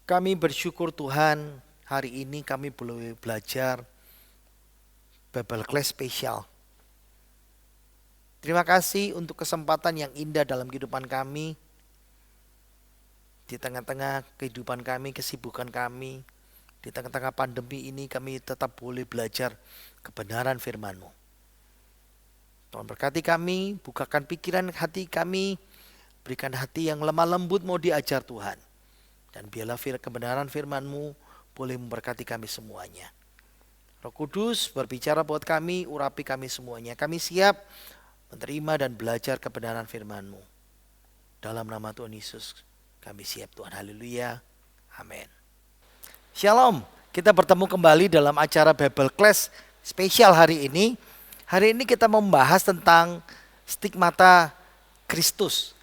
Kami bersyukur Tuhan, hari ini kami boleh belajar Bible Class spesial. Terima kasih untuk kesempatan yang indah dalam kehidupan kami. Di tengah-tengah kehidupan kami, kesibukan kami, di tengah-tengah pandemi ini kami tetap boleh belajar kebenaran firman-Mu. Tuhan berkati kami, bukakan pikiran hati kami, berikan hati yang lemah lembut mau diajar Tuhan. Dan biarlah kebenaran firman-Mu boleh memberkati kami semuanya. Roh Kudus berbicara buat kami, urapi kami semuanya. Kami siap menerima dan belajar kebenaran firman-Mu. Dalam nama Tuhan Yesus kami siap Tuhan. Haleluya. Amin. Shalom. Kita bertemu kembali dalam acara Bible Class spesial hari ini. Hari ini kita membahas tentang stigmata Kristus.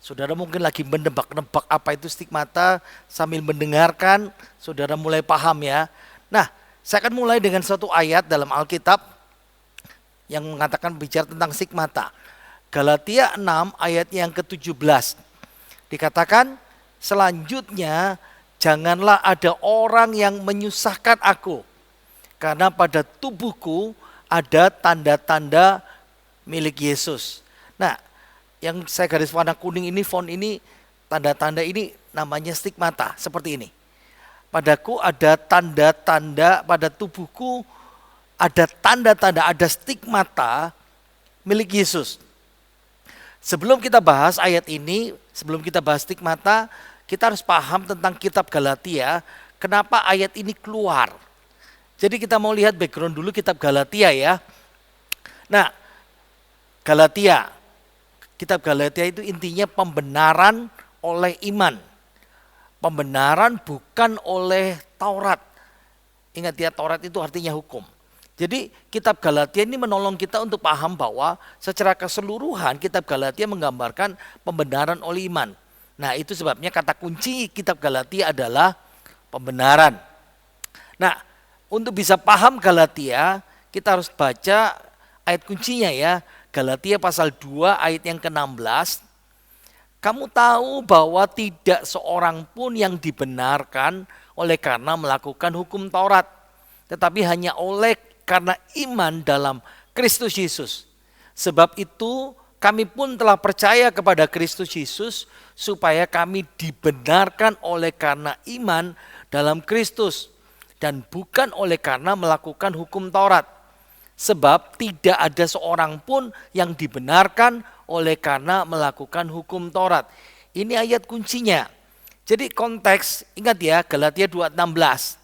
Saudara mungkin lagi menebak-nebak apa itu stigmata, sambil mendengarkan saudara mulai paham ya. Nah, saya akan mulai dengan suatu ayat dalam Alkitab yang mengatakan bicara tentang stigmata. Galatia 6 ayat yang ke-17. Dikatakan, selanjutnya janganlah ada orang yang menyusahkan aku, karena pada tubuhku ada tanda-tanda milik Yesus. Nah, yang saya garis warna kuning ini, font ini, tanda-tanda ini namanya stigmata, seperti ini. Padaku ada tanda-tanda, pada tubuhku ada tanda-tanda, ada stigmata milik Yesus. Sebelum kita bahas ayat ini, sebelum kita bahas stigmata, kita harus paham tentang kitab Galatia, kenapa ayat ini keluar. Jadi kita mau lihat background dulu kitab Galatia ya. Nah, Galatia. Kitab Galatia itu intinya pembenaran oleh iman. Pembenaran bukan oleh Taurat. Ingat ya, Taurat itu artinya hukum. Jadi kitab Galatia ini menolong kita untuk paham bahwa secara keseluruhan kitab Galatia menggambarkan pembenaran oleh iman. Nah, itu sebabnya kata kunci kitab Galatia adalah pembenaran. Nah, untuk bisa paham Galatia, kita harus baca ayat kuncinya ya. Galatia pasal 2 ayat yang ke-16. Kamu tahu bahwa tidak seorang pun yang dibenarkan oleh karena melakukan hukum Taurat, tetapi hanya oleh karena iman dalam Kristus Yesus. Sebab itu kami pun telah percaya kepada Kristus Yesus supaya kami dibenarkan oleh karena iman dalam Kristus dan bukan oleh karena melakukan hukum Taurat. Sebab tidak ada seorang pun yang dibenarkan oleh karena melakukan hukum Taurat. Ini ayat kuncinya. Jadi konteks, ingat ya, Galatia 2:16.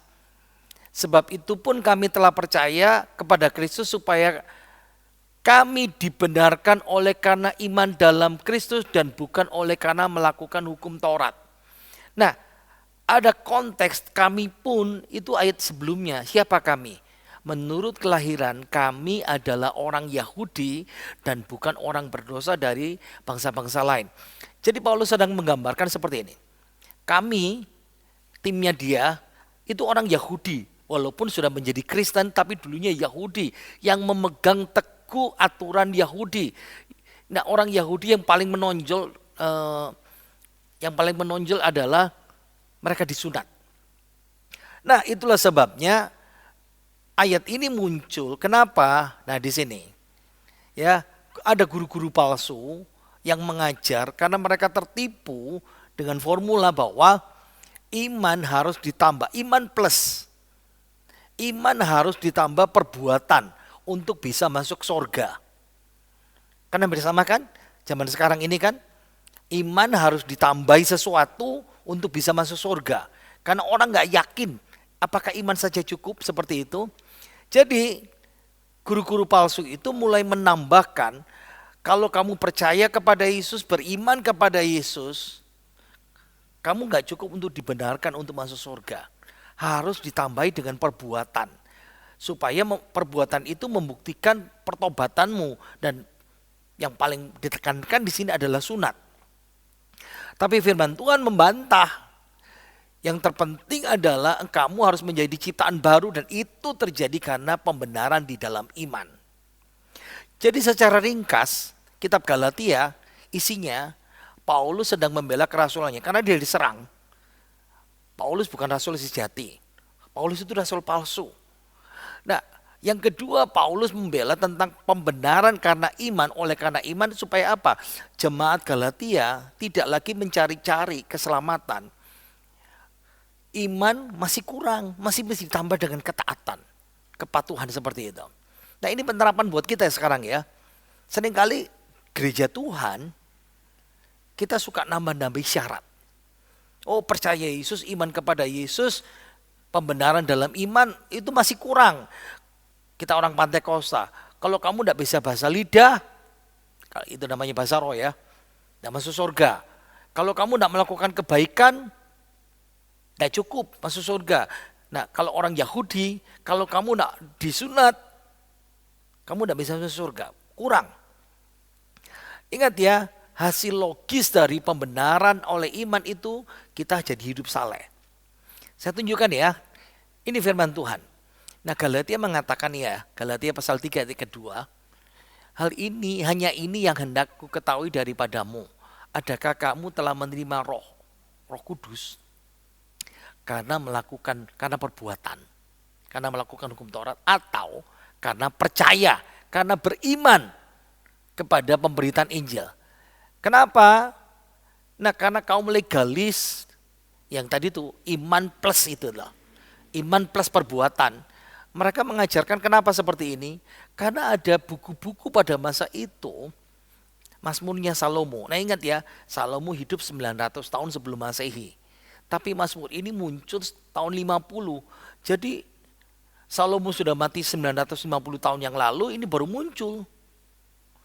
Sebab itu pun kami telah percaya kepada Kristus supaya kami dibenarkan oleh karena iman dalam Kristus dan bukan oleh karena melakukan hukum Taurat. Nah, ada konteks kami pun, itu ayat sebelumnya. Siapa kami? Menurut kelahiran kami adalah orang Yahudi dan bukan orang berdosa dari bangsa-bangsa lain. Jadi Paulus sedang menggambarkan seperti ini. Kami, timnya dia, itu orang Yahudi. Walaupun sudah menjadi Kristen tapi dulunya Yahudi. Yang memegang teguh aturan Yahudi. Nah, orang Yahudi yang paling menonjol adalah mereka disunat. Nah, itulah sebabnya ayat ini muncul. Kenapa? Nah, di sini ya, ada guru-guru palsu yang mengajar karena mereka tertipu dengan formula bahwa iman harus ditambah, iman plus. Iman harus ditambah perbuatan untuk bisa masuk surga. Karena bersama kan, zaman sekarang ini kan, iman harus ditambahi sesuatu untuk bisa masuk surga. Karena orang nggak yakin apakah iman saja cukup seperti itu. Jadi guru-guru palsu itu mulai menambahkan, kalau kamu percaya kepada Yesus, beriman kepada Yesus, kamu gak cukup untuk dibenarkan untuk masuk surga. Harus ditambahi dengan perbuatan. Supaya perbuatan itu membuktikan pertobatanmu. Dan yang paling ditekankan di sini adalah sunat. Tapi firman Tuhan membantah. Yang terpenting adalah kamu harus menjadi ciptaan baru dan itu terjadi karena pembenaran di dalam iman. Jadi secara ringkas, kitab Galatia isinya Paulus sedang membela kerasulannya karena dia diserang. Paulus bukan rasul sejati. Paulus itu rasul palsu. Nah, yang kedua, Paulus membela tentang pembenaran karena iman, oleh karena iman supaya apa? Jemaat Galatia tidak lagi mencari-cari keselamatan. Iman masih kurang, masih ditambah dengan ketaatan, kepatuhan seperti itu. Nah, ini penerapan buat kita sekarang ya. Seringkali gereja Tuhan kita suka nambah-nambah syarat. Oh, percaya Yesus, iman kepada Yesus, pembenaran dalam iman itu masih kurang. Kita orang Pantai Kosta, kalau kamu tidak bisa bahasa lidah, itu namanya bahasa roh ya, tidak masuk surga. Kalau kamu tidak melakukan kebaikan, tidak cukup masuk surga. Nah, kalau orang Yahudi, kalau kamu tidak disunat, kamu tidak bisa masuk surga, kurang. Ingat ya, hasil logis dari pembenaran oleh iman itu kita jadi hidup saleh. Saya tunjukkan ya, ini firman Tuhan. Nah, Galatia mengatakan ya, Galatia pasal 3 ayat kedua, hal ini, hanya ini yang hendak ku ketahui daripadamu. Adakah kamu telah menerima roh kudus karena perbuatan, karena melakukan hukum Taurat, atau karena percaya, karena beriman kepada pemberitaan Injil. Kenapa? Nah, karena kaum legalis yang tadi tuh iman plus itu loh. Iman plus perbuatan. Mereka mengajarkan kenapa seperti ini? Karena ada buku-buku pada masa itu, Mazmurnya Salomo. Nah, ingat ya, Salomo hidup 900 tahun sebelum Masehi. Tapi Mazmur ini muncul tahun 50. Jadi Salomo sudah mati 950 tahun yang lalu, ini baru muncul.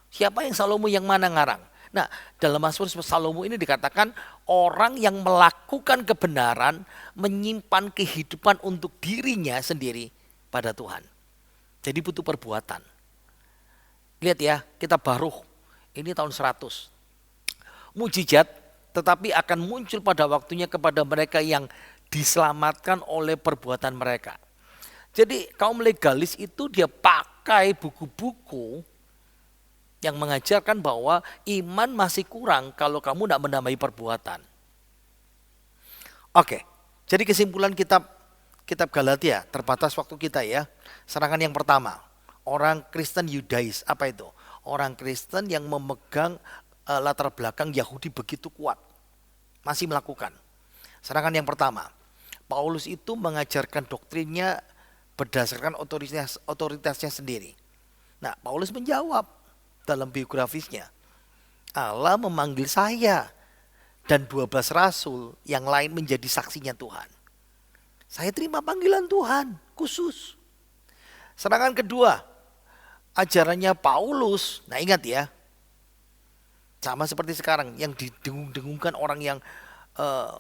Siapa yang Salomo yang mana ngarang? Nah, dalam Mazmur Salomo ini dikatakan orang yang melakukan kebenaran, menyimpan kehidupan untuk dirinya sendiri pada Tuhan. Jadi butuh perbuatan. Lihat ya, kita Baruh, ini tahun 100. Mujizat tetapi akan muncul pada waktunya kepada mereka yang diselamatkan oleh perbuatan mereka. Jadi kaum legalis itu dia pakai buku-buku yang mengajarkan bahwa iman masih kurang kalau kamu tidak menambahi perbuatan. Oke, jadi kesimpulan kitab Galatia, terbatas waktu kita ya. Serangan yang pertama, orang Kristen Yudais, apa itu? Orang Kristen yang memegang latar belakang Yahudi begitu kuat, masih melakukan. Serangan yang pertama, Paulus itu mengajarkan doktrinnya berdasarkan otoritasnya sendiri. Nah, Paulus menjawab dalam biografisnya, Allah memanggil saya dan 12 rasul yang lain menjadi saksinya Tuhan. Saya terima panggilan Tuhan khusus. Serangan kedua, ajarannya Paulus. Nah, ingat ya, sama seperti sekarang yang didengung-dengungkan orang yang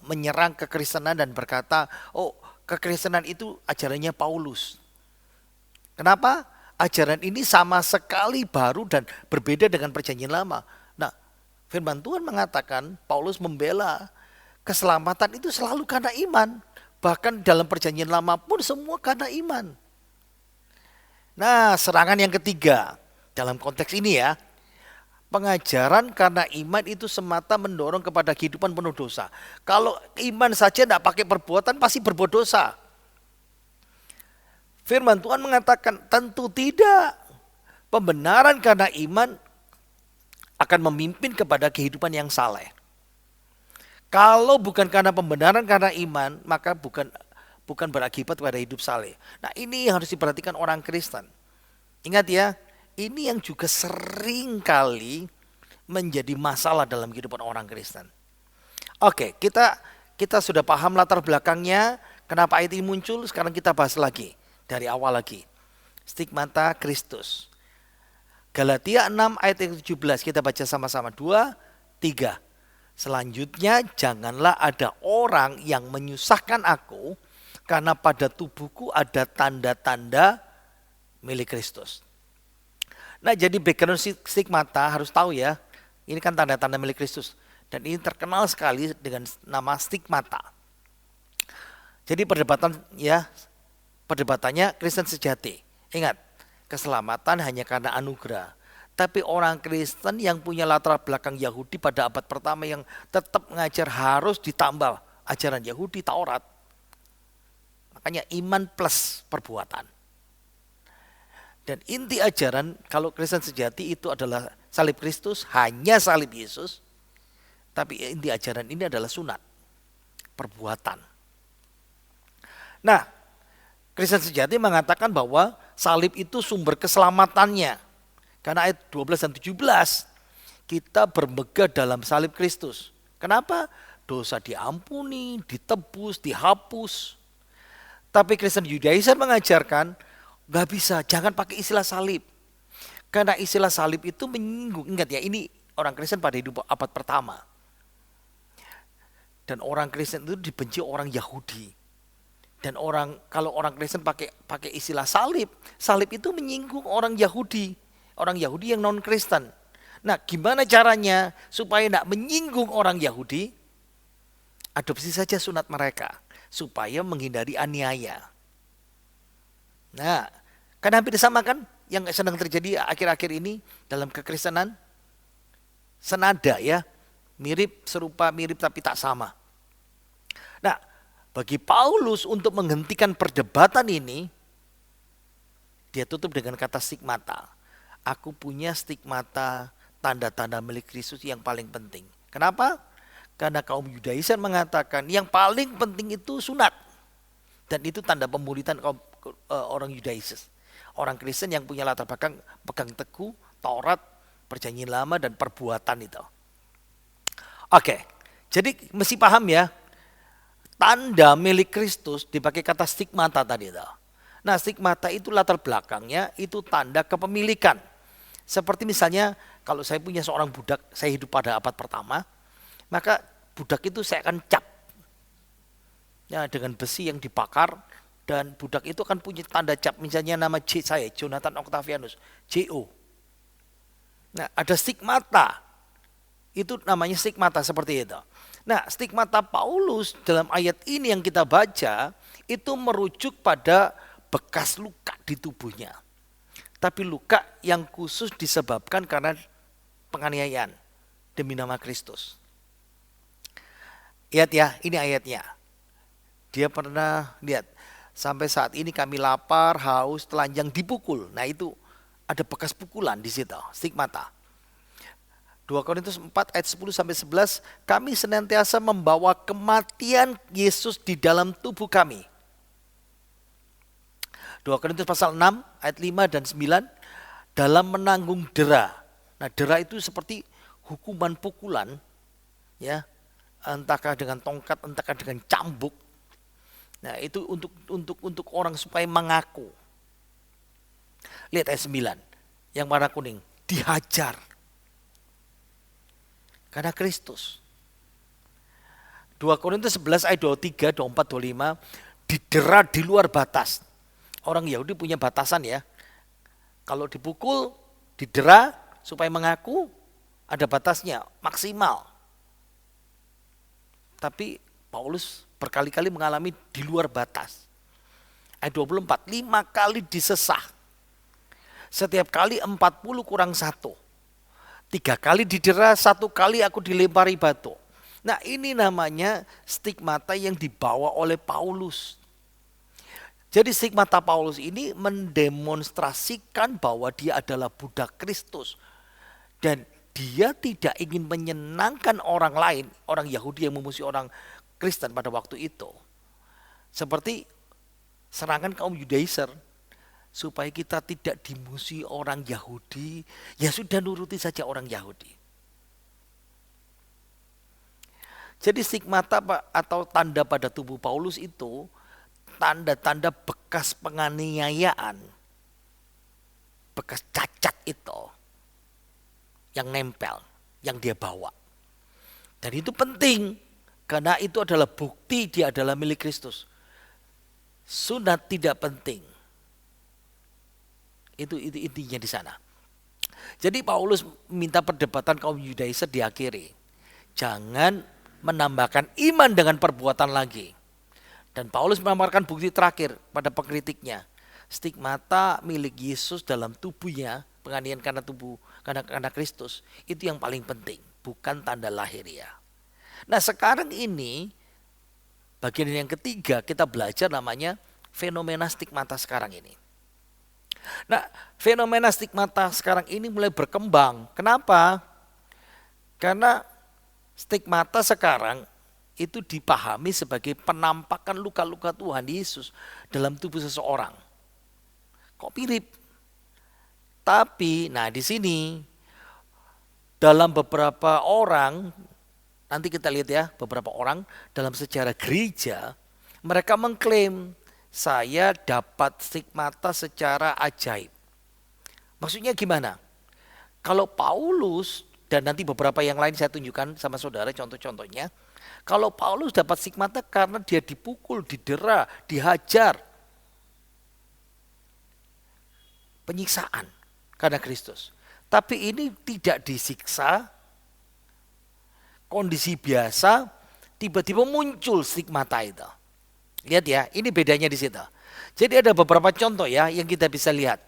menyerang kekristenan dan berkata, oh, kekristenan itu ajarannya Paulus. Kenapa? Ajaran ini sama sekali baru dan berbeda dengan perjanjian lama. Nah, firman Tuhan mengatakan Paulus membela keselamatan itu selalu karena iman. Bahkan dalam perjanjian lama pun semua karena iman. Nah, serangan yang ketiga dalam konteks ini ya, pengajaran karena iman itu semata mendorong kepada kehidupan penuh dosa. Kalau iman saja tidak pakai perbuatan pasti berbuat dosa. Firman Tuhan mengatakan tentu tidak. Pembenaran karena iman akan memimpin kepada kehidupan yang saleh. Kalau bukan karena pembenaran karena iman, maka bukan berakibat pada hidup saleh. Nah, ini yang harus diperhatikan orang Kristen. Ingat ya, ini yang juga sering kali menjadi masalah dalam kehidupan orang Kristen. Oke, kita sudah paham latar belakangnya, kenapa ayat ini muncul. Sekarang kita bahas lagi dari awal lagi. Stigmata Kristus. Galatia 6 ayat 17, kita baca sama-sama. 2, 3. Selanjutnya, janganlah ada orang yang menyusahkan aku, karena pada tubuhku ada tanda-tanda milik Kristus. Nah, jadi background stigmata harus tahu ya, ini kan tanda-tanda milik Kristus. Dan ini terkenal sekali dengan nama stigmata. Jadi perdebatannya Kristen sejati. Ingat, keselamatan hanya karena anugerah. Tapi orang Kristen yang punya latar belakang Yahudi pada abad pertama yang tetap mengajar harus ditambah ajaran Yahudi Taurat. Makanya iman plus perbuatan. Dan inti ajaran kalau Kristen sejati itu adalah salib Kristus, hanya salib Yesus. Tapi inti ajaran ini adalah sunat, perbuatan. Nah, Kristen sejati mengatakan bahwa salib itu sumber keselamatannya. Karena ayat 12 dan 17, kita bermegah dalam salib Kristus. Kenapa? Dosa diampuni, ditebus, dihapus. Tapi Kristen Yudaizer mengajarkan, gak bisa, jangan pakai istilah salib. Karena istilah salib itu menyinggung, ingat ya, ini orang Kristen pada hidup abad pertama. Dan orang Kristen itu dibenci orang Yahudi. Dan kalau orang Kristen pakai istilah salib, salib itu menyinggung orang Yahudi yang non Kristen. Nah, gimana caranya supaya tidak menyinggung orang Yahudi? Adopsi saja sunat mereka supaya menghindari aniaya. Nah, kan hampir sama kan yang sedang terjadi akhir-akhir ini dalam kekristenan? Senada ya, mirip, serupa, mirip tapi tak sama. Nah, bagi Paulus untuk menghentikan perdebatan ini, dia tutup dengan kata stigmata. Aku punya stigmata, tanda-tanda milik Kristus yang paling penting. Kenapa? Karena kaum Yudaizer mengatakan yang paling penting itu sunat. Dan itu tanda pemuridan orang Yudaizer. Orang Kristen yang punya latar belakang pegang teguh Taurat, Perjanjian Lama dan perbuatan itu. Oke, jadi mesti paham ya. Tanda milik Kristus dipakai kata stigmata tadi itu. Nah, stigmata itu latar belakangnya itu tanda kepemilikan. Seperti misalnya kalau saya punya seorang budak, saya hidup pada abad pertama, maka budak itu saya akan cap ya, dengan besi yang dibakar, dan budak itu akan punya tanda cap, misalnya nama J saya, Jonathan Octavianus, JO. Nah, ada stigmata, itu namanya stigmata seperti itu. Nah, stigmata Paulus dalam ayat ini yang kita baca, itu merujuk pada bekas luka di tubuhnya. Tapi luka yang khusus disebabkan karena penganiayaan demi nama Kristus. Lihat ya, ini ayatnya. Dia pernah lihat, sampai saat ini kami lapar, haus, telanjang, dipukul. Nah, itu ada bekas pukulan di situ, stigmata. 2 Korintus 4 ayat 10 sampai 11, kami senantiasa membawa kematian Yesus di dalam tubuh kami. 2 Korintus pasal 6 ayat 5 dan 9, dalam menanggung dera. Nah, dera itu seperti hukuman pukulan ya, entahkah dengan tongkat, entahkah dengan cambuk. Nah, itu untuk orang supaya mengaku. Lihat ayat 9 yang warna kuning, dihajar karena Kristus. 2 Korintus 11 ayat 23, 24, 25, didera di luar batas. Orang Yahudi punya batasan ya. Kalau dipukul, didera supaya mengaku, ada batasnya, maksimal. Tapi Paulus berkali-kali mengalami di luar batas. Ayat 24, 5 kali disesah. Setiap kali 40 kurang 1. 3 kali didera, 1 kali aku dilempari batu. Nah, ini namanya stigmata yang dibawa oleh Paulus. Jadi stigmata Paulus ini mendemonstrasikan bahwa dia adalah budak Kristus. Dan dia tidak ingin menyenangkan orang lain, orang Yahudi yang memusuhi orang Kristen pada waktu itu. Seperti serangan kaum Yudaizer, supaya kita tidak dimusuhi orang Yahudi, ya sudah nuruti saja orang Yahudi. Jadi stigmata atau tanda pada tubuh Paulus itu tanda-tanda bekas penganiayaan, bekas cacat itu yang nempel, yang dia bawa. Dan itu penting karena itu adalah bukti dia adalah milik Kristus. Sunat tidak penting. Itu intinya di sana. Jadi Paulus minta perdebatan kaum Yudaizer diakhiri. Jangan menambahkan iman dengan perbuatan lagi. Dan Paulus memaparkan bukti terakhir pada pengkritiknya. Stigmata milik Yesus dalam tubuhnya, penganiayaan karena tubuh, karena Kristus, itu yang paling penting, bukan tanda lahiriah. Nah, sekarang ini bagian yang ketiga kita belajar namanya fenomena stigmata sekarang ini. Nah, fenomena stigmata sekarang ini mulai berkembang. Kenapa? Karena stigmata sekarang itu dipahami sebagai penampakan luka-luka Tuhan Yesus dalam tubuh seseorang. Kok mirip? Tapi, nah di sini dalam beberapa orang, nanti kita lihat ya, beberapa orang dalam sejarah gereja, mereka mengklaim saya dapat stigmata secara ajaib. Maksudnya gimana? Kalau Paulus dan nanti beberapa yang lain saya tunjukkan sama saudara contoh-contohnya. Kalau Paulus dapat stigmata karena dia dipukul, didera, dihajar. Penyiksaan karena Kristus. Tapi ini tidak disiksa, kondisi biasa, tiba-tiba muncul stigmata itu. Lihat ya, ini bedanya di situ. Jadi ada beberapa contoh ya yang kita bisa lihat.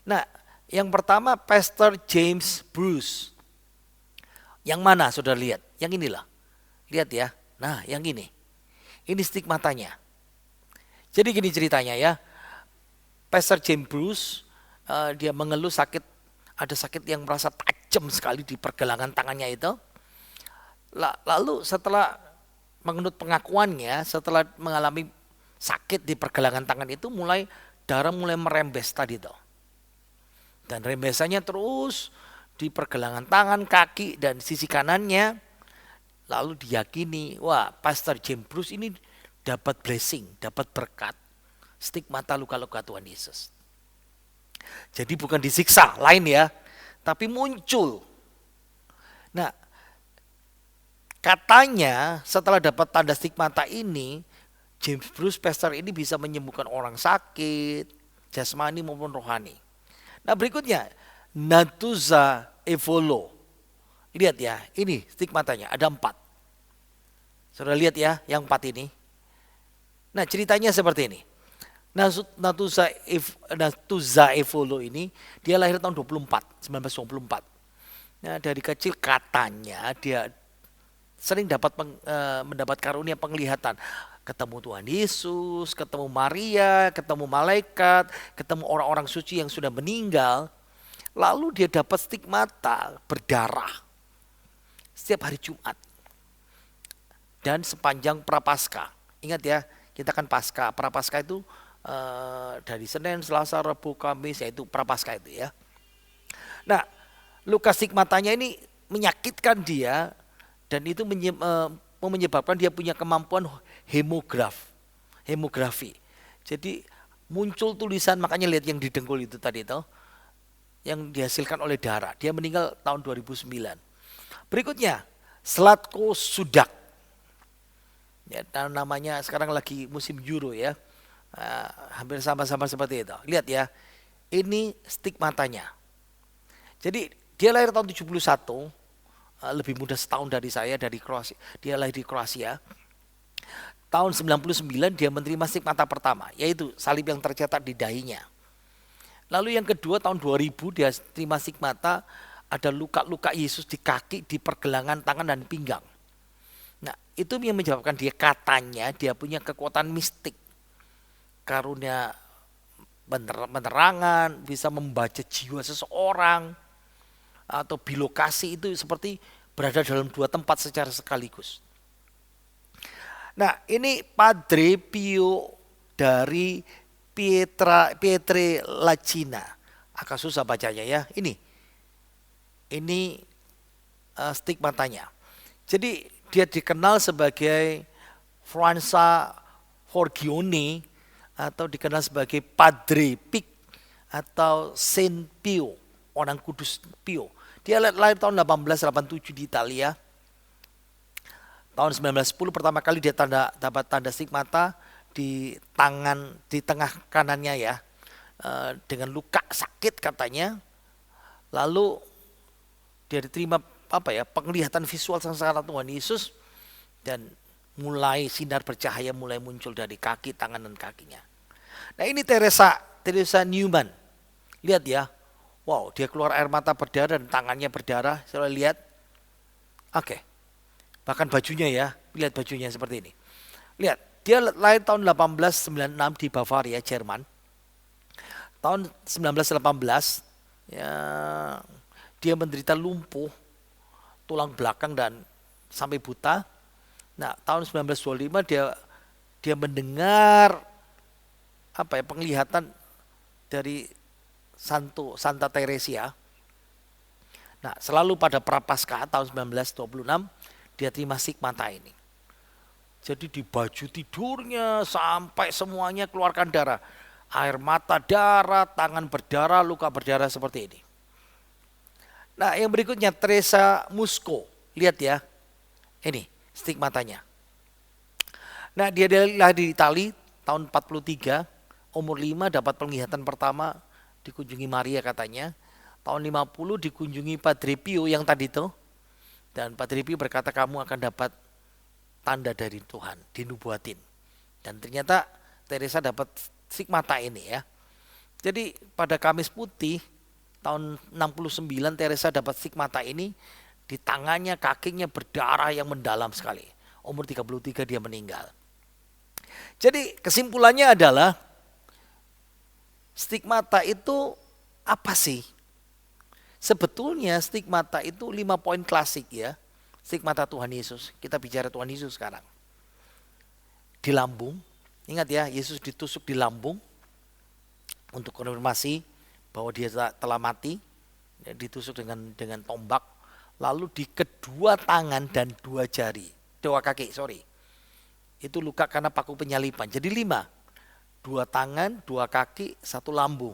Nah, yang pertama Pastor James Bruce. Yang mana saudara lihat? Yang inilah. Lihat ya. Nah, yang ini. Ini stigmatanya. Jadi gini ceritanya ya. Pastor James Bruce, dia mengeluh sakit, ada sakit yang merasa tajam sekali di pergelangan tangannya itu. Lalu setelah menurut pengakuannya, setelah mengalami sakit di pergelangan tangan itu darah mulai merembes tadi tuh. Dan rembesannya terus di pergelangan tangan, kaki dan sisi kanannya. Lalu diyakini, wah Pastor James Bruce ini dapat blessing, dapat berkat. Stigmata luka-luka Tuhan Yesus. Jadi bukan disiksa, lain ya. Tapi muncul. Nah, katanya setelah dapat tanda stigmata ini, James Bruce Pastor ini bisa menyembuhkan orang sakit, jasmani maupun rohani. Nah berikutnya, Natuza Evolo. Lihat ya, ini stigmatanya, ada 4. Saudara lihat ya, yang 4 ini. Nah ceritanya seperti ini. Natuza Evolo ini, dia lahir tahun 1924. Nah dari kecil katanya dia sering mendapat karunia penglihatan. Ketemu Tuhan Yesus, ketemu Maria, ketemu malaikat, ketemu orang-orang suci yang sudah meninggal. Lalu dia dapat stigmata berdarah setiap hari Jumat. Dan sepanjang Prapaskah. Ingat ya, kita kan Paskah. Prapaskah itu dari Senin, Selasa, Rabu, Kamis, yaitu Prapaskah itu ya. Nah, luka stigmatanya ini menyakitkan dia dan itu menyebabkan dia punya kemampuan hemografi. Jadi muncul tulisan, makanya lihat yang di dengkul itu tadi itu, yang dihasilkan oleh darah. Dia meninggal tahun 2009. Berikutnya, Zlatko Sudak. Ya, namanya sekarang lagi musim Euro ya. Hampir sama-sama seperti itu. Lihat ya, ini stigmatanya. Jadi dia lahir tahun 71, lebih muda setahun dari saya, dari Kroasia. Dia lahir di Kroasia. Tahun 99 dia menerima stigmata pertama, yaitu salib yang tercetak di dahinya. Lalu yang kedua tahun 2000 dia terima stigmata, ada luka-luka Yesus di kaki, di pergelangan tangan dan pinggang. Nah itu yang menyebabkan dia katanya dia punya kekuatan mistik. Karunia penerangan, bisa membaca jiwa seseorang, atau bilokasi itu seperti berada dalam 2 tempat secara sekaligus. Nah ini Padre Pio dari Pietre Lacina. Agak susah bacanya ya. Ini stigmatanya. Jadi dia dikenal sebagai Franza Forgione atau dikenal sebagai Padre Pik atau Saint Pio, orang kudus Pio. Dia lahir tahun 1887 di Italia. Tahun 1910 pertama kali dia dapat tanda stigmata di tengah kanannya ya, dengan luka sakit katanya. Lalu dia diterima penglihatan visual sengsara Tuhan Yesus dan mulai sinar bercahaya mulai muncul dari kaki, tangan dan kakinya. Nah ini Teresa Newman. Lihat ya. Wow, dia keluar air mata berdarah dan tangannya berdarah. Saya lihat. Oke. Bahkan bajunya ya, lihat bajunya seperti ini. Lihat, Dia lahir tahun 1896 di Bavaria, Jerman. Tahun 1918 ya, dia menderita lumpuh tulang belakang dan sampai buta. Nah, tahun 1925 dia mendengar penglihatan dari Santa Teresia. Nah, selalu pada Prapaskah tahun 1926 dia terima stigmata ini. Jadi di baju tidurnya sampai semuanya keluarkan darah. Air mata darah, tangan berdarah, luka berdarah seperti ini. Nah, yang berikutnya Teresa Musco. Lihat ya. Ini stigmatanya. Nah, dia lahir di Itali tahun 43, umur 5 dapat penglihatan pertama, dikunjungi Maria katanya. Tahun 50 dikunjungi Padre Pio yang tadi itu. Dan Padre Pio berkata kamu akan dapat tanda dari Tuhan, dinubuatin. Dan ternyata Teresa dapat stigmata ini ya. Jadi pada Kamis Putih tahun 69 Teresa dapat stigmata ini, di tangannya, kakinya berdarah yang mendalam sekali. Umur 33 dia meninggal. Jadi kesimpulannya adalah stigmata itu apa sih? Sebetulnya stigmata itu 5 poin klasik ya. Stigmata Tuhan Yesus. Kita bicara Tuhan Yesus sekarang. Di lambung. Ingat ya, Yesus ditusuk di lambung untuk konfirmasi bahwa dia telah mati. Ditusuk dengan tombak. Lalu di kedua tangan dan 2 jari. 2 kaki, sorry. Itu luka karena paku penyalipan. Jadi 5. 2 tangan, 2 kaki, 1 lambung.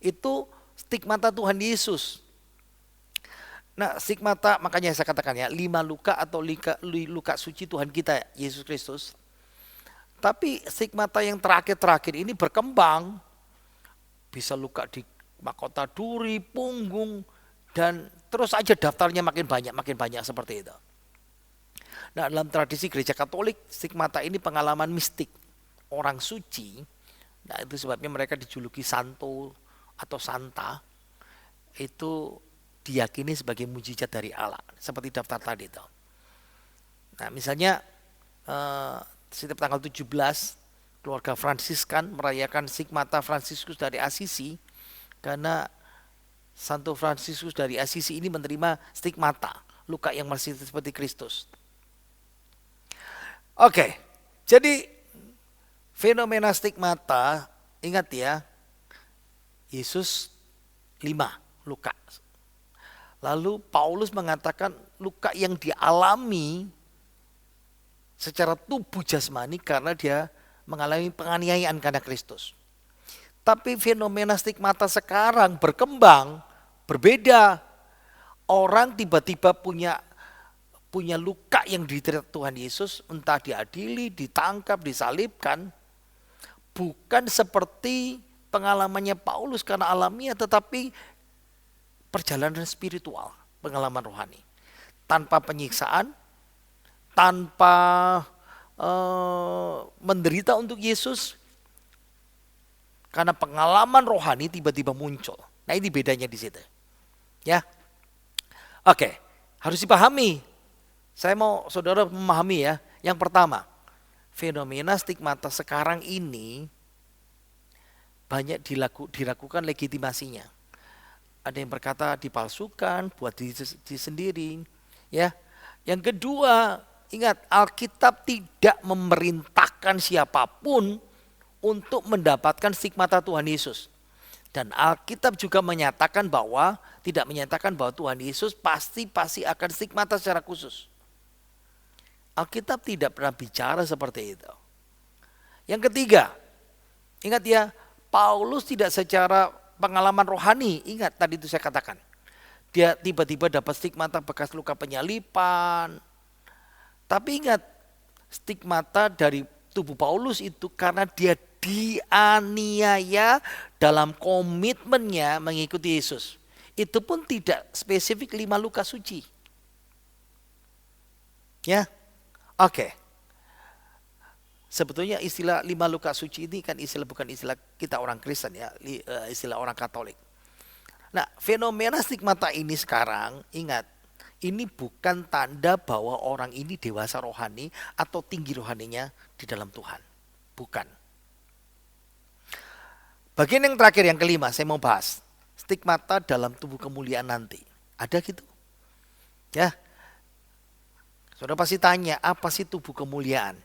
Itu stigmata Tuhan Yesus. Nah, stigmata makanya saya katakan ya, 5 luka atau luka suci Tuhan kita Yesus Kristus. Tapi stigmata yang terakhir ini berkembang. Bisa luka di mahkota duri, punggung, dan terus aja daftarnya makin banyak seperti itu. Nah, dalam tradisi gereja Katolik, stigmata ini pengalaman mistik orang suci. Nah, itu sebabnya mereka dijuluki santo atau santa. Itu diyakini sebagai mujizat dari Allah, seperti daftar tadi itu. Nah, misalnya setiap tanggal 17 keluarga Fransiskan merayakan stigmata Fransiskus dari Asisi, karena Santo Fransiskus dari Asisi ini menerima stigmata, luka yang masih seperti Kristus. Oke, jadi fenomena stigmata, ingat ya, Yesus 5 luka. Lalu Paulus mengatakan luka yang dialami secara tubuh jasmani karena dia mengalami penganiayaan karena Kristus. Tapi fenomena stigmata sekarang berkembang, berbeda. Orang tiba-tiba punya luka yang diterima Tuhan Yesus, entah diadili, ditangkap, disalibkan. Bukan seperti pengalamannya Paulus karena alamiah, tetapi perjalanan spiritual, pengalaman rohani. Tanpa penyiksaan, tanpa menderita untuk Yesus, karena pengalaman rohani tiba-tiba muncul. Nah, ini bedanya di situ. Ya. Oke, harus dipahami. Saya mau saudara memahami ya. Yang pertama, fenomena stigmata sekarang ini banyak dilakukan legitimasinya. Ada yang berkata dipalsukan buat diri sendiri, ya. Yang kedua, ingat, Alkitab tidak memerintahkan siapapun untuk mendapatkan stigmata Tuhan Yesus. Dan Alkitab juga menyatakan bahwa Tuhan Yesus pasti akan stigmata secara khusus. Alkitab tidak pernah bicara seperti itu. Yang ketiga, ingat ya, Paulus tidak secara pengalaman rohani, ingat tadi itu saya katakan. Dia tiba-tiba dapat stigmata bekas luka penyalipan. Tapi ingat, stigmata dari tubuh Paulus itu karena dia dianiaya dalam komitmennya mengikuti Yesus. Itu pun tidak spesifik 5 luka suci. Ya, oke. Sebetulnya istilah 5 luka suci ini kan bukan istilah kita orang Kristen ya, istilah orang Katolik. Nah, fenomena stigmata ini sekarang, ingat, ini bukan tanda bahwa orang ini dewasa rohani atau tinggi rohaninya di dalam Tuhan. Bukan. Bagian yang terakhir, yang kelima, saya mau bahas. Stigmata dalam tubuh kemuliaan nanti. Ada gitu? Ya. Saudara pasti tanya, apa sih tubuh kemuliaan?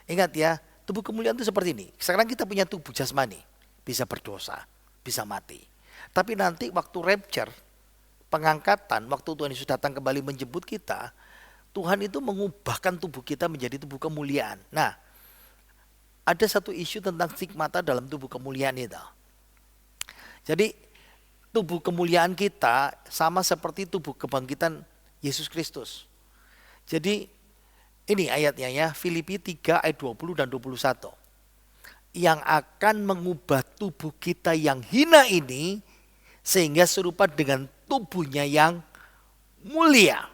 Ingat ya, tubuh kemuliaan itu seperti ini. Sekarang kita punya tubuh jasmani. Bisa berdosa, bisa mati. Tapi nanti waktu rapture, pengangkatan, waktu Tuhan Yesus datang kembali menjemput kita, Tuhan itu mengubahkan tubuh kita menjadi tubuh kemuliaan. Nah, ada satu isu tentang stigmata dalam tubuh kemuliaan itu. Jadi tubuh kemuliaan kita sama seperti tubuh kebangkitan Yesus Kristus. Jadi ini ayatnya ya, Filipi 3 ayat 20 dan 21. Yang akan mengubah tubuh kita yang hina ini sehingga serupa dengan tubuhnya yang mulia.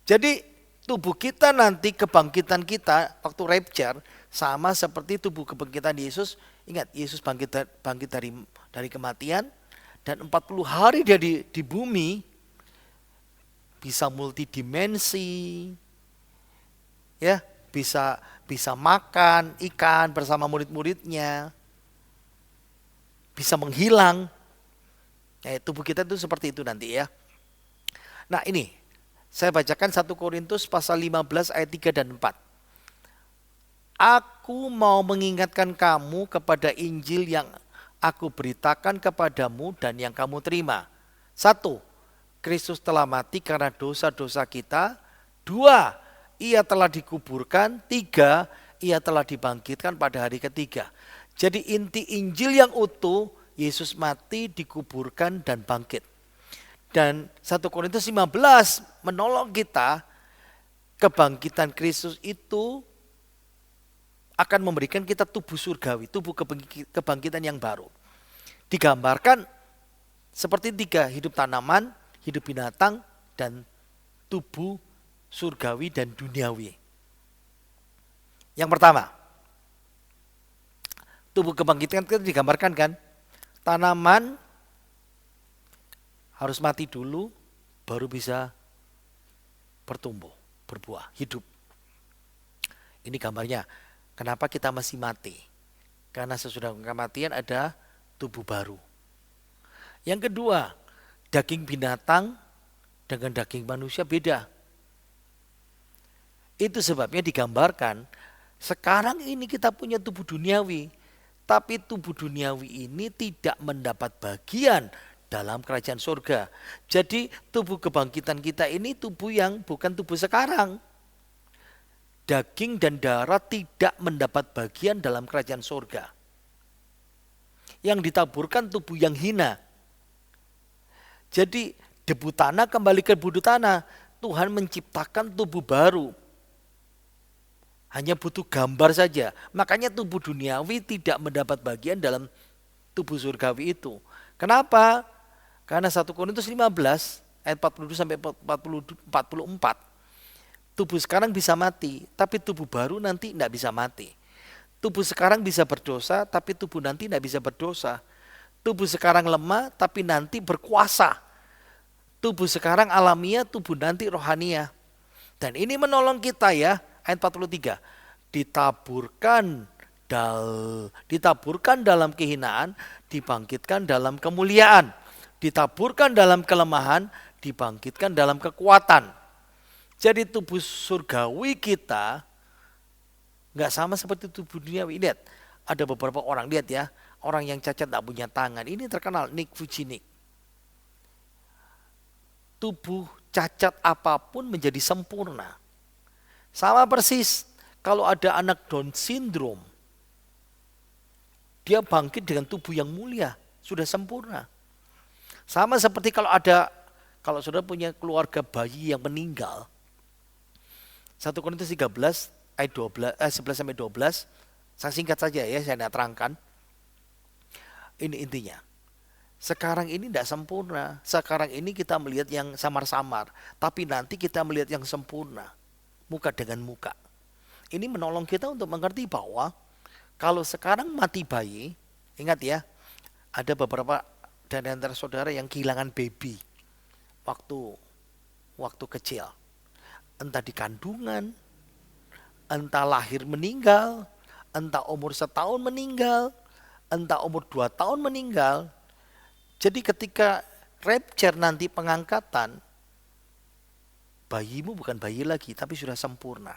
Jadi tubuh kita nanti, kebangkitan kita waktu rapture sama seperti tubuh kebangkitan Yesus. Ingat, Yesus bangkit dari kematian dan 40 hari dia di bumi, bisa multidimensi, ya, bisa makan ikan bersama murid-muridnya, bisa menghilang. Tubuh kita itu seperti itu nanti ya. Nah ini, saya bacakan 1 Korintus pasal 15 ayat 3 dan 4. Aku mau mengingatkan kamu kepada Injil yang aku beritakan kepadamu dan yang kamu terima. 1. Kristus telah mati karena dosa-dosa kita. 2. Ia telah dikuburkan. 3. Ia telah dibangkitkan pada hari ketiga. Jadi inti Injil yang utuh, Yesus mati, dikuburkan dan bangkit. Dan 1 Korintus 15 menolong kita, kebangkitan Kristus itu akan memberikan kita tubuh surgawi, tubuh kebangkitan yang baru. Digambarkan seperti 3, hidup tanaman, hidup binatang, dan tubuh surgawi dan duniawi. Yang pertama, tubuh kebangkitan kita digambarkan kan, tanaman harus mati dulu baru bisa bertumbuh, berbuah, hidup. Ini gambarnya. Kenapa kita masih mati? Karena sesudah kematian ada tubuh baru. Yang kedua, daging binatang dengan daging manusia beda. Itu sebabnya digambarkan, sekarang ini kita punya tubuh duniawi, tapi tubuh duniawi ini tidak mendapat bagian dalam kerajaan surga. Jadi tubuh kebangkitan kita ini tubuh yang bukan tubuh sekarang. Daging dan darah tidak mendapat bagian dalam kerajaan surga. Yang ditaburkan tubuh yang hina. Jadi debu tanah kembali ke debu tanah. Tuhan menciptakan tubuh baru. Hanya butuh gambar saja. Makanya tubuh duniawi tidak mendapat bagian dalam tubuh surgawi itu. Kenapa? Karena 1 Korintus 15 ayat 42 sampai 44. Tubuh sekarang bisa mati, tapi tubuh baru nanti tidak bisa mati. Tubuh sekarang bisa berdosa, tapi tubuh nanti tidak bisa berdosa. Tubuh sekarang lemah, tapi nanti berkuasa. Tubuh sekarang alamiah, tubuh nanti rohania. Dan ini menolong kita ya, ayat 43. Ditaburkan dalam kehinaan, dibangkitkan dalam kemuliaan. Ditaburkan dalam kelemahan, dibangkitkan dalam kekuatan. Jadi tubuh surgawi kita nggak sama seperti tubuh duniawi. Lihat, ada beberapa orang, lihat ya, orang yang cacat tak punya tangan. Ini terkenal, Nick Vujicic. Tubuh cacat apapun menjadi sempurna. Sama persis kalau ada anak Down syndrome, dia bangkit dengan tubuh yang mulia, sudah sempurna. Sama seperti kalau saudara punya keluarga bayi yang meninggal, 1 Korintus 13 ayat 11 sampai 12, saya singkat saja ya, saya tidak terangkan. Ini intinya. Sekarang ini tidak sempurna. Sekarang ini kita melihat yang samar-samar, tapi nanti kita melihat yang sempurna, muka dengan muka. Ini menolong kita untuk mengerti bahwa kalau sekarang mati bayi, ingat ya, ada beberapa dari antara saudara yang kehilangan baby waktu waktu kecil. Entah di kandungan, entah lahir meninggal, entah umur 1 tahun meninggal, entah umur 2 tahun meninggal. Jadi ketika rapture nanti pengangkatan, bayimu bukan bayi lagi tapi sudah sempurna.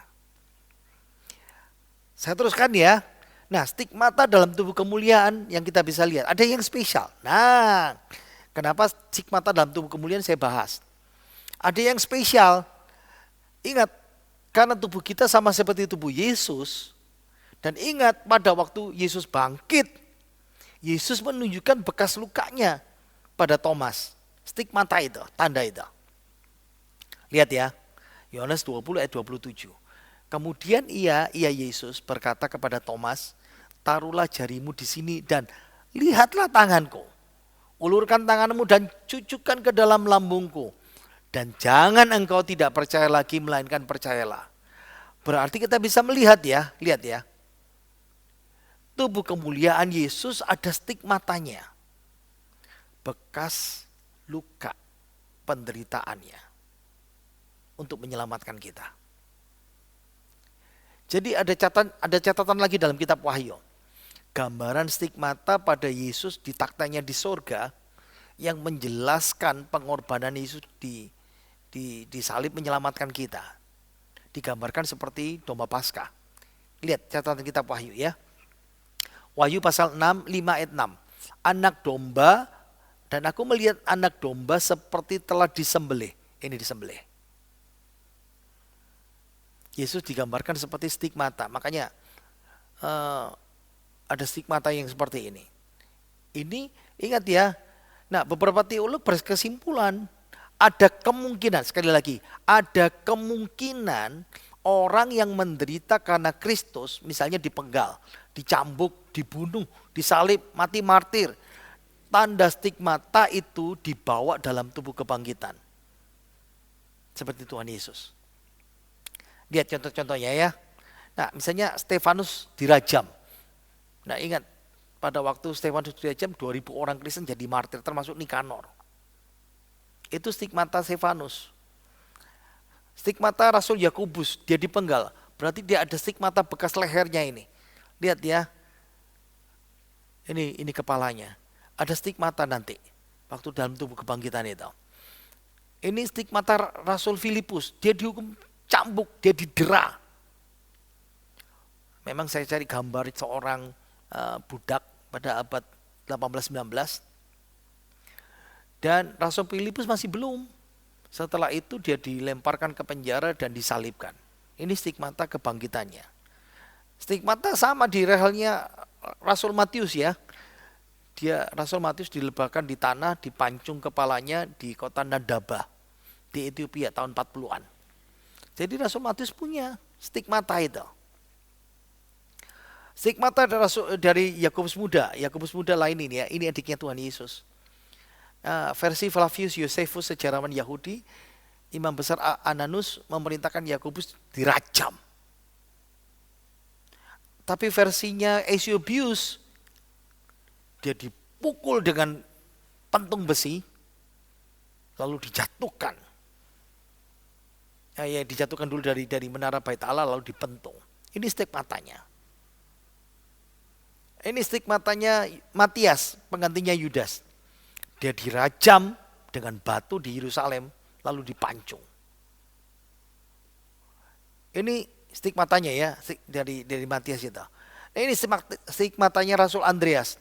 Saya teruskan ya. Nah, stigmata dalam tubuh kemuliaan yang kita bisa lihat, ada yang spesial. Nah, kenapa stigmata dalam tubuh kemuliaan saya bahas? Ada yang spesial. Ingat, karena tubuh kita sama seperti tubuh Yesus. Dan ingat, pada waktu Yesus bangkit, Yesus menunjukkan bekas lukanya pada Thomas. Stigmata itu, tanda itu. Lihat ya, Yohanes 20 ayat 27. Kemudian Yesus berkata kepada Thomas, taruhlah jarimu di sini dan lihatlah tanganku. Ulurkan tanganmu dan cucukkan ke dalam lambungku. Dan jangan engkau tidak percaya lagi, melainkan percayalah. Berarti kita bisa melihat ya, lihat ya. Tubuh kemuliaan Yesus ada stigmatanya. Bekas luka penderitaannya. Untuk menyelamatkan kita. Jadi ada catatan lagi dalam kitab Wahyu. Gambaran stigmata pada Yesus di taktanya di sorga yang menjelaskan pengorbanan Yesus di salib menyelamatkan kita. Digambarkan seperti domba Paskah. Lihat catatan kitab Wahyu ya. Wahyu pasal 6, 5 ayat 6. Anak domba, dan aku melihat anak domba seperti telah disembelih. Ini disembelih. Yesus digambarkan seperti stigmata. Makanya ada stigmata yang seperti ini. Ini ingat ya. Nah, beberapa teolog berkesimpulan ada kemungkinan, sekali lagi, ada kemungkinan orang yang menderita karena Kristus, misalnya dipenggal, dicambuk, dibunuh, disalib, mati martir. Tanda stigmata itu dibawa dalam tubuh kebangkitan. Seperti Tuhan Yesus. Lihat contoh-contohnya ya. Nah, misalnya Stefanus dirajam. Nah, ingat pada waktu Stefanus dirajam 2000 orang Kristen jadi martir termasuk Nikanor. Itu stigmata Stefanus. Stigmata Rasul Yakobus, dia dipenggal. Berarti dia ada stigmata bekas lehernya ini. Lihat ya. Ini kepalanya. Ada stigmata nanti waktu dalam tubuh kebangkitan itu. Ini stigmata Rasul Filipus, dia dihukum cambuk, dia didera. Memang saya cari gambar seorang budak pada abad 18-19. Dan Rasul Filipus masih belum. Setelah itu dia dilemparkan ke penjara dan disalibkan. Ini stigmata kebangkitannya. Stigmata sama di rehalnya Rasul Matius ya. Rasul Matius diletakkan di tanah, dipancung kepalanya di kota Nadabah di Ethiopia tahun 40-an. Jadi Rasul Matius punya stigmata itu. Stigmata dari Yakobus muda lain ini ya, ini adiknya Tuhan Yesus. Versi Flavius Josephus sejarawan Yahudi, Imam Besar Ananus memerintahkan Yakobus dirajam. Tapi versinya Eusebius, dia dipukul dengan pentung besi, lalu dijatuhkan. Dijatuhkan dulu dari menara Bait Allah lalu dipentung. Ini stigmatanya. Ini stigmatanya Matias, penggantinya Yudas. Dia dirajam dengan batu di Yerusalem lalu dipancung. Ini stigmatanya ya dari Matias itu. Ini stigmatanya Rasul Andreas.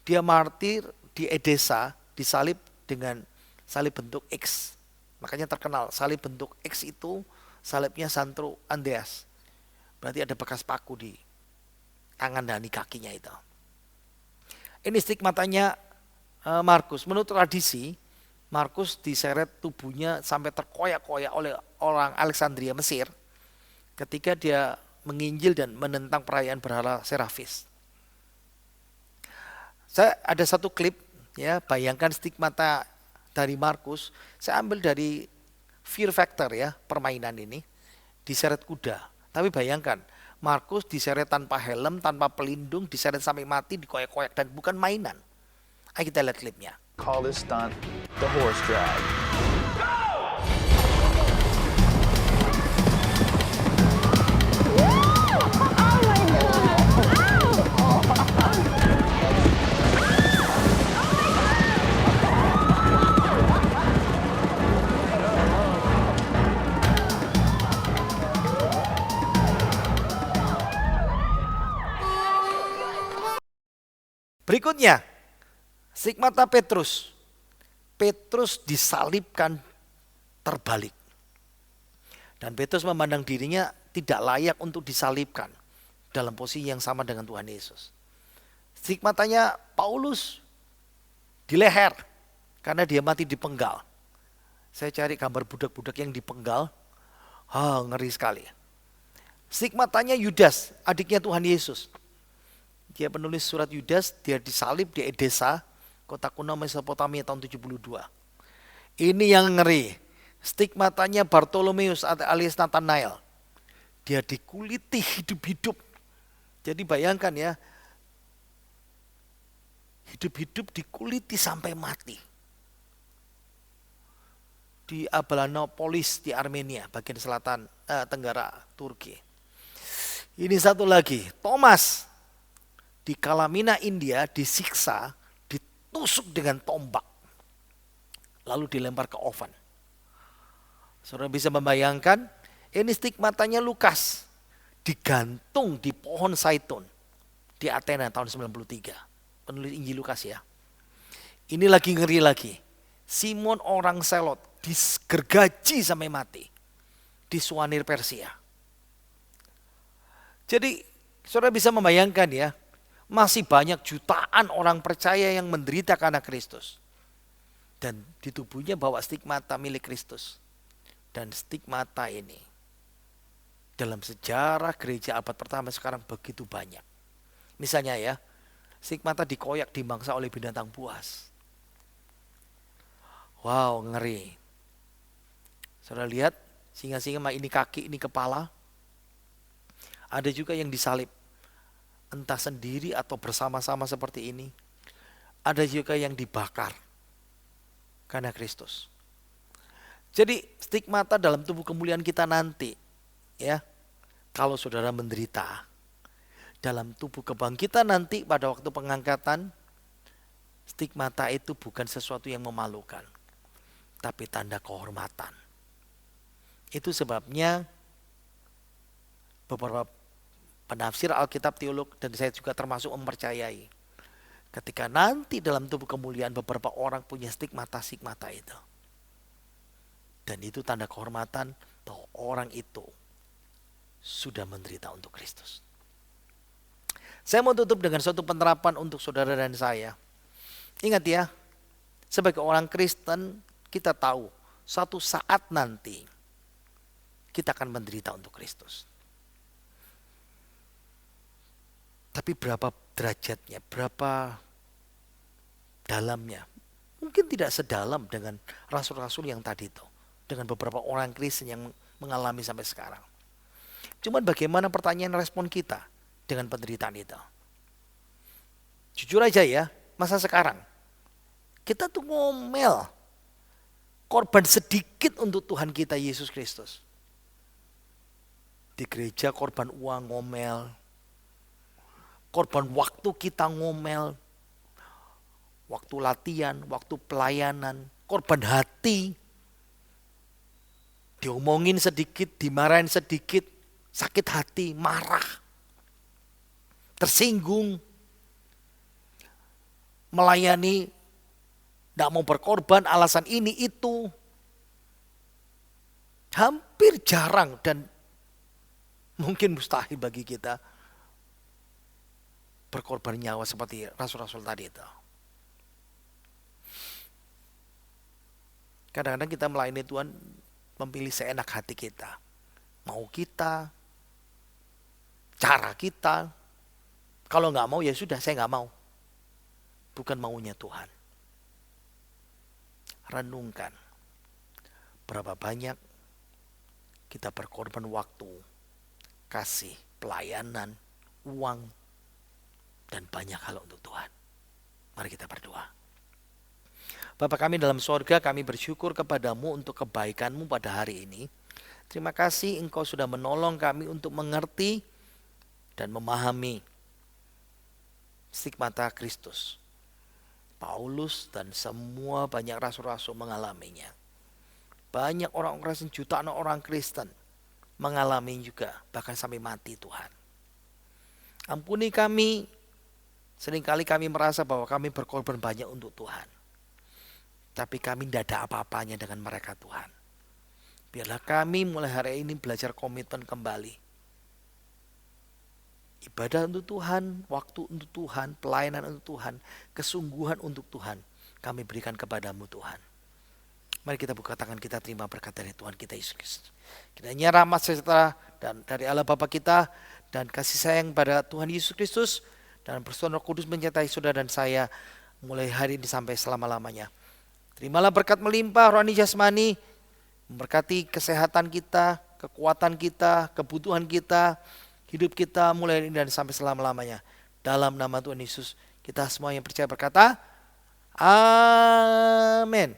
Dia martir di Edesa, disalib dengan salib bentuk X. Makanya terkenal salib bentuk X itu salibnya Santo Andreas. Berarti ada bekas paku di tangan dan di kakinya itu. Ini stigmatanya Markus. Menurut tradisi, Markus diseret tubuhnya sampai terkoyak-koyak oleh orang Alexandria Mesir ketika dia menginjil dan menentang perayaan berhala Serafis. Saya ada satu klip ya, bayangkan stigmata dari Markus, saya ambil dari Fear Factor ya, permainan ini, diseret kuda. Tapi bayangkan, Markus diseret tanpa helm, tanpa pelindung, diseret sampai mati, dikoyak-koyak, dan bukan mainan. Ayo kita lihat klipnya. Call this stunt the horse drag. Berikutnya, stigmata Petrus. Petrus disalibkan terbalik. Dan Petrus memandang dirinya tidak layak untuk disalibkan dalam posisi yang sama dengan Tuhan Yesus. Stigmatanya Paulus di leher karena dia mati dipenggal. Saya cari gambar budak-budak yang dipenggal. Ngeri sekali. Stigmatanya Yudas, adiknya Tuhan Yesus. Dia penulis surat Yudas, dia disalib di Edesa, kota kuno Mesopotamia tahun 72. Ini yang ngeri. Stigmatanya Bartolomeus alias Nathanael. Dia dikuliti hidup-hidup. Jadi bayangkan ya, hidup-hidup dikuliti sampai mati. Di Abalanopolis di Armenia, bagian selatan tenggara Turki. Ini satu lagi, Thomas di Kalamina India disiksa, ditusuk dengan tombak, lalu dilempar ke oven. Saudara bisa membayangkan, ini stigmatanya Lukas, digantung di pohon zaitun di Athena tahun 93. Penulis Injil Lukas ya. Ini lagi ngeri lagi. Simon orang Selot digergaji sampai mati di Suanir Persia. Jadi saudara bisa membayangkan ya, masih banyak jutaan orang percaya yang menderita karena Kristus. Dan di tubuhnya bawa stigmata milik Kristus. Dan stigmata ini dalam sejarah gereja abad pertama sekarang begitu banyak. Misalnya ya, stigmata dikoyak dimangsa oleh binatang buas. Wow, ngeri. Saudara lihat, singa-singa ini kaki, ini kepala. Ada juga yang disalib, entah sendiri atau bersama-sama seperti ini. Ada juga yang dibakar karena Kristus. Jadi stigmata dalam tubuh kemuliaan kita nanti, ya, kalau saudara menderita, dalam tubuh kebangkitan nanti pada waktu pengangkatan, stigmata itu bukan sesuatu yang memalukan, tapi tanda kehormatan. Itu sebabnya beberapa penafsir Alkitab, teolog, dan saya juga termasuk mempercayai, ketika nanti dalam tubuh kemuliaan beberapa orang punya stigmata itu. Dan itu tanda kehormatan bahwa orang itu sudah menderita untuk Kristus. Saya mau tutup dengan suatu penerapan untuk saudara dan saya. Ingat ya, sebagai orang Kristen kita tahu suatu saat nanti kita akan menderita untuk Kristus. Tapi berapa derajatnya, berapa dalamnya? Mungkin tidak sedalam dengan rasul-rasul yang tadi itu. Dengan beberapa orang Kristen yang mengalami sampai sekarang. Cuman bagaimana pertanyaan respon kita dengan penderitaan itu? Jujur aja ya, masa sekarang kita tuh ngomel, korban sedikit untuk Tuhan kita Yesus Kristus. Di gereja korban uang ngomel, korban waktu kita ngomel, waktu latihan, waktu pelayanan, korban hati. Diomongin sedikit, dimarahin sedikit, sakit hati, marah, tersinggung, melayani, tidak mau berkorban, alasan ini itu. Hampir jarang dan mungkin mustahil bagi kita berkorban nyawa seperti rasul-rasul tadi itu. Kadang-kadang kita melayani Tuhan memilih seenak hati kita. Mau kita, cara kita. Kalau nggak mau ya sudah, saya nggak mau. Bukan maunya Tuhan. Renungkan berapa banyak kita berkorban waktu, kasih, pelayanan, uang, dan banyak hal untuk Tuhan. Mari kita berdoa. Bapa kami dalam sorga, kami bersyukur kepadamu untuk kebaikanmu pada hari ini. Terima kasih Engkau sudah menolong kami untuk mengerti dan memahami stigmata Kristus. Paulus dan semua banyak rasul-rasul mengalaminya. Banyak orang Kristen, jutaan orang Kristen mengalami juga, bahkan sampai mati Tuhan. Ampuni kami Seringkali kami merasa bahwa kami berkorban banyak untuk Tuhan. Tapi kami tidak ada apa-apanya dengan mereka Tuhan. Biarlah kami mulai hari ini belajar komitmen kembali. Ibadah untuk Tuhan, waktu untuk Tuhan, pelayanan untuk Tuhan, kesungguhan untuk Tuhan. Kami berikan kepadamu Tuhan. Mari kita buka tangan kita terima berkat dari Tuhan kita Yesus Kristus. Kiranya rahmat sejahtera dan dari Allah Bapa kita dan kasih sayang pada Tuhan Yesus Kristus dan persekutuan Roh Kudus menyertai saudara dan saya mulai hari ini sampai selama-lamanya. Terimalah berkat melimpah rohani jasmani, memberkati kesehatan kita, kekuatan kita, kebutuhan kita, hidup kita mulai hari ini dan sampai selama-lamanya. Dalam nama Tuhan Yesus, kita semua yang percaya berkata, amin.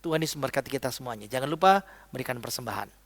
Tuhan Yesus memberkati kita semuanya. Jangan lupa berikan persembahan.